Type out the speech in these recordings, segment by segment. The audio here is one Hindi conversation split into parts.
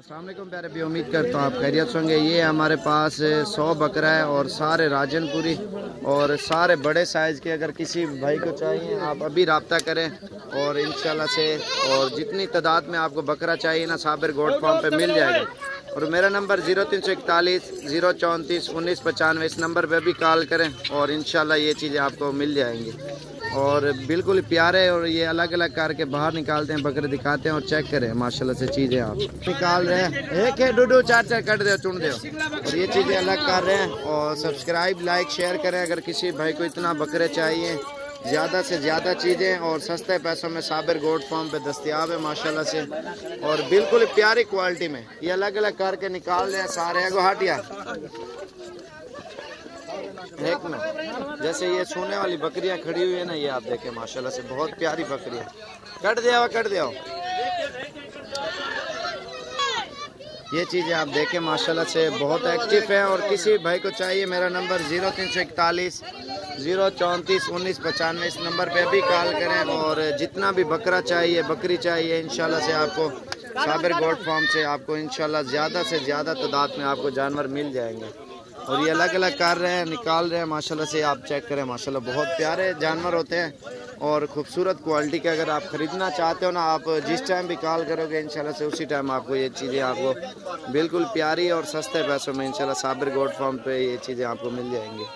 अस्सलाम वालेकुम प्यारे भी, उम्मीद करता हूँ आप खैरियत से होंगे। ये हमारे पास 100 बकरा है और सारे राजनपुरी और सारे बड़े साइज़ के। अगर किसी भाई को चाहिए आप अभी रब्ता करें और इंशाल्लाह से, और जितनी तादाद में आपको बकरा चाहिए ना साबिर गोट फार्म पे मिल जाएगा। और मेरा नंबर 0341 034 1995, इस नंबर पे भी कॉल करें और इंशाल्लाह ये चीज़ें आपको मिल जाएंगी। और बिल्कुल प्यारे, और ये अलग अलग करके बाहर निकालते हैं बकरे, दिखाते हैं और चेक करें माशाल्लाह से चीज़ें आप निकाल रहे हैं। एक है डूडू चार कट दो चुन दो, और ये चीज़ें अलग कर रहे हैं। और सब्सक्राइब लाइक शेयर करें। अगर किसी भाई को इतना बकरे चाहिए, ज़्यादा से ज़्यादा चीज़ें और सस्ते पैसों में साबिर गोट फार्म पे दस्तियाब है माशाल्लाह से, और बिल्कुल प्यारी क्वालिटी में ये अलग अलग करके निकाल रहे हैं सारे। एगो हटिया एक में जैसे ये सोने वाली बकरियां खड़ी हुई है ना, ये आप देखें माशाल्लाह से बहुत प्यारी बकरियां। कट दिया ये चीज़ें आप देखें माशाल्लाह से बहुत एक्टिव है। और किसी भाई को चाहिए, मेरा नंबर 0341 034 1995, इस नंबर पे भी कॉल करें। और जितना भी बकरा चाहिए, बकरी चाहिए, इंशाल्लाह से आपको साबिर गोट फार्म से आपको इंशाल्लाह ज़्यादा से ज़्यादा तादाद में आपको जानवर मिल जाएंगे। और ये अलग अलग कर रहे हैं, निकाल रहे हैं माशाल्लाह से। आप चेक करें माशाल्लाह बहुत प्यारे जानवर होते हैं और खूबसूरत क्वालिटी के। अगर आप ख़रीदना चाहते हो ना, आप जिस टाइम भी कॉल करोगे इंशाल्लाह से उसी टाइम आपको ये चीज़ें आपको बिल्कुल प्यारी और सस्ते पैसों में इंशाल्लाह साबिर गोट फार्म पे ये चीज़ें आपको मिल जाएंगी।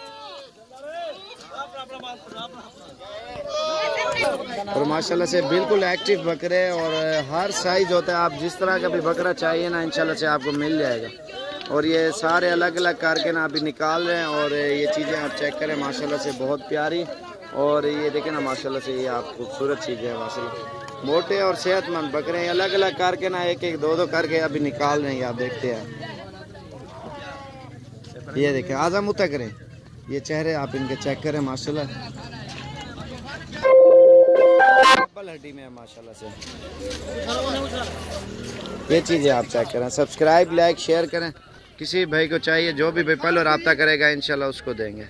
और माशाल्लाह से बिल्कुल एक्टिव बकरे और हर साइज़ होता है। आप जिस तरह का भी बकरा चाहिए ना इंशाल्लाह से आपको मिल जाएगा। और ये सारे अलग अलग करके ना अभी निकाल रहे हैं। और ये चीज़ें आप चेक करें माशाल्लाह से बहुत प्यारी। और ये देखें ना माशाल्लाह से ये आप खूबसूरत चीज़ें हैं माशाल्लाह। मोटे और सेहतमंद बकरे हैं, अलग अलग करके ना एक एक दो करके अभी निकाल रहे हैं। आप देखते हैं, ये देखें आज़म उतर करें, ये चेहरे आप इनके चेक करें माशाल्लाह हड्डी में है माशाल्लाह से। ये चीज़ें आप चेक करें। सब्सक्राइब लाइक शेयर करें। किसी भाई को चाहिए, जो भी भाई पहले रब्ता करेगा इंशाल्लाह उसको देंगे।